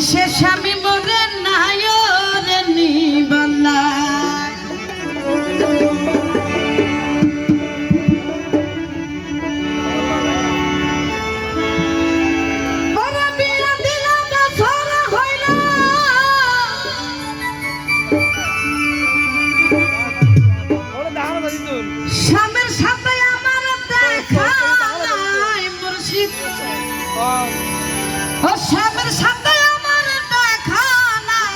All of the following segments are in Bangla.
আইসে স্বামী মরে নায়রে নিবালা স্বামীর সাথে আমার দেখা নাই মুর্শিদ ও স্বামীর সাথে আমার দেখা নাই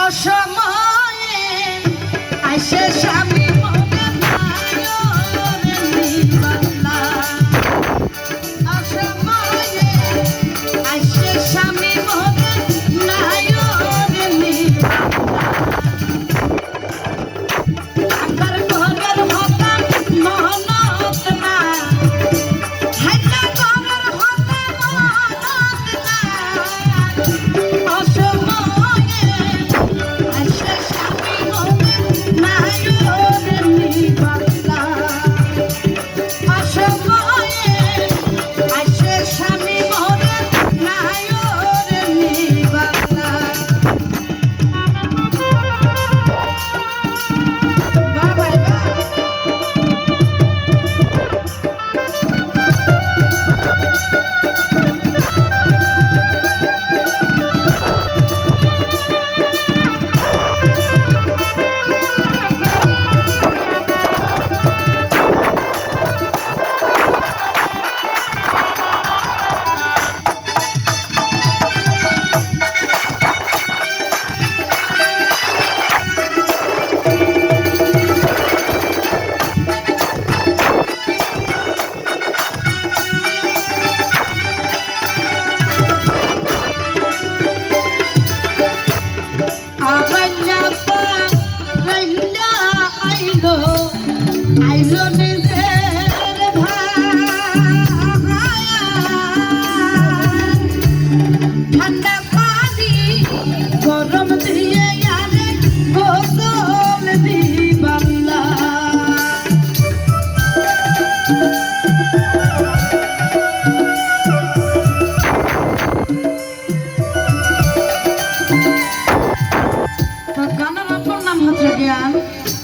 অসময়ে আইসে স্বামী মনে নায়রে নিবালা অসময়ে আইসে স্বামী মনে নায়রে নিবালা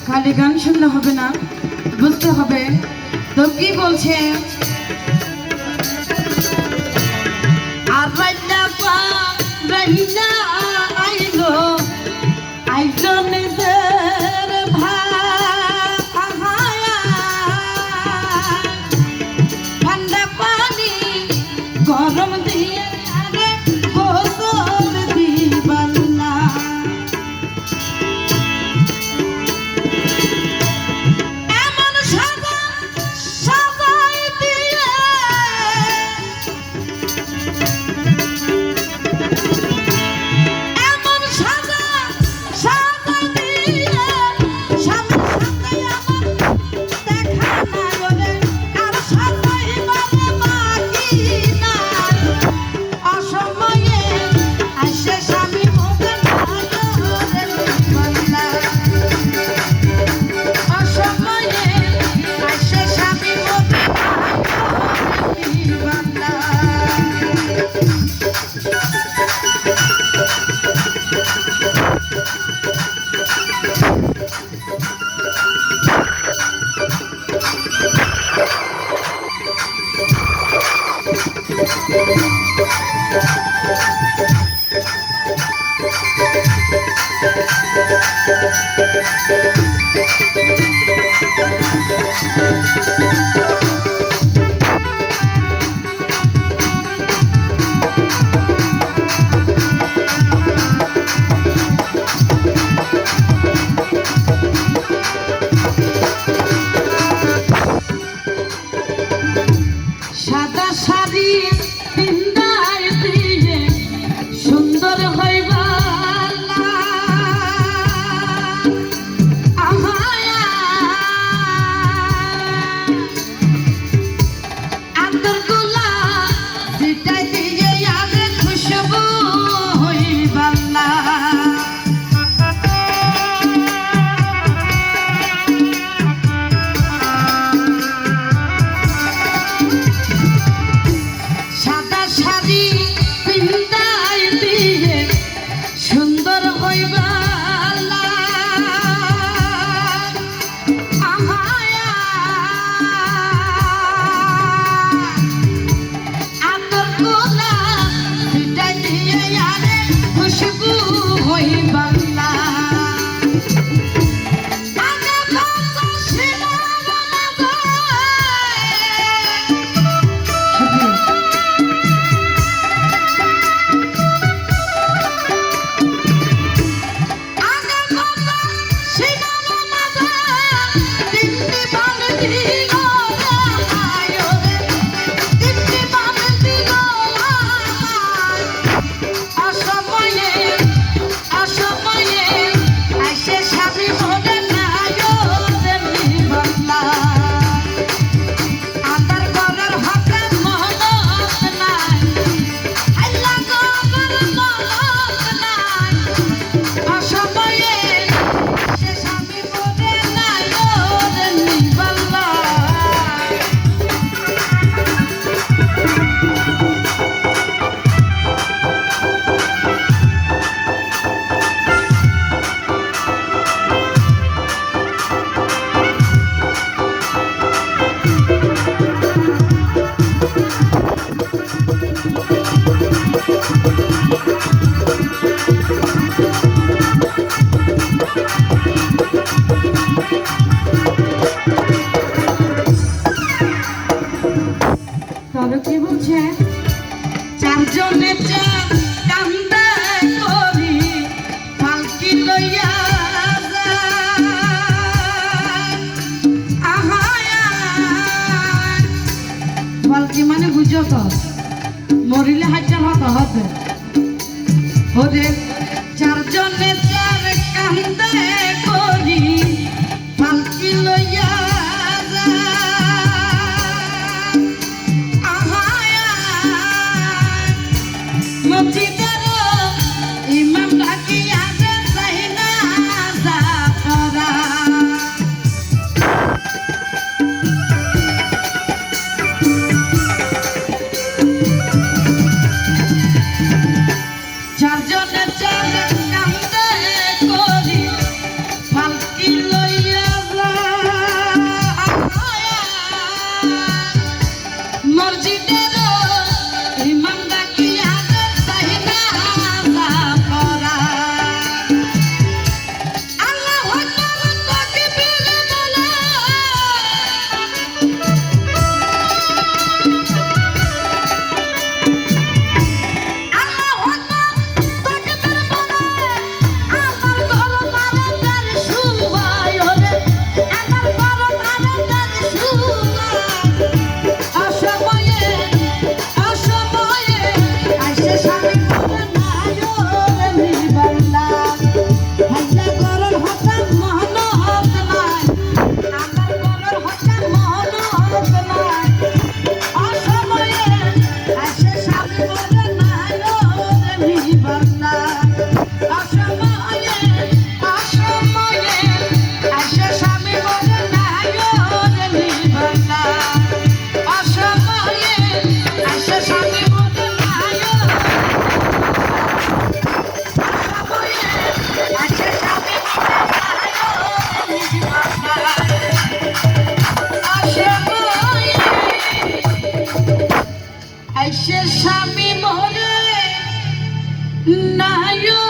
খালি গান শুনলে হবে না, বুঝতে হবে তো কি বলছে। আর রাইনা পা রাইনা আইলো আইলো নিজের ভাইয়া ঠান্ডা পানি গরম দিয়ে আরে গোসল দিবাল্লা সাদা শাড়ি পিন্দায় দিয়ে সুন্দর হইবা তো মরিলে হাজার হতো হবে ওরে চারজনে চার কান্দে করি পালকি লইয়া মসজিদের ইমাম ডাকিয়া যাই না যা করা চারজনে চার কান্দে করি পালকি লইয়া মসজিদের ইমাম ডাকিয়া যাই না যা করা আল্লাহু আকবার তাকবীর বলা আইসে স্বামী মরে নায়ো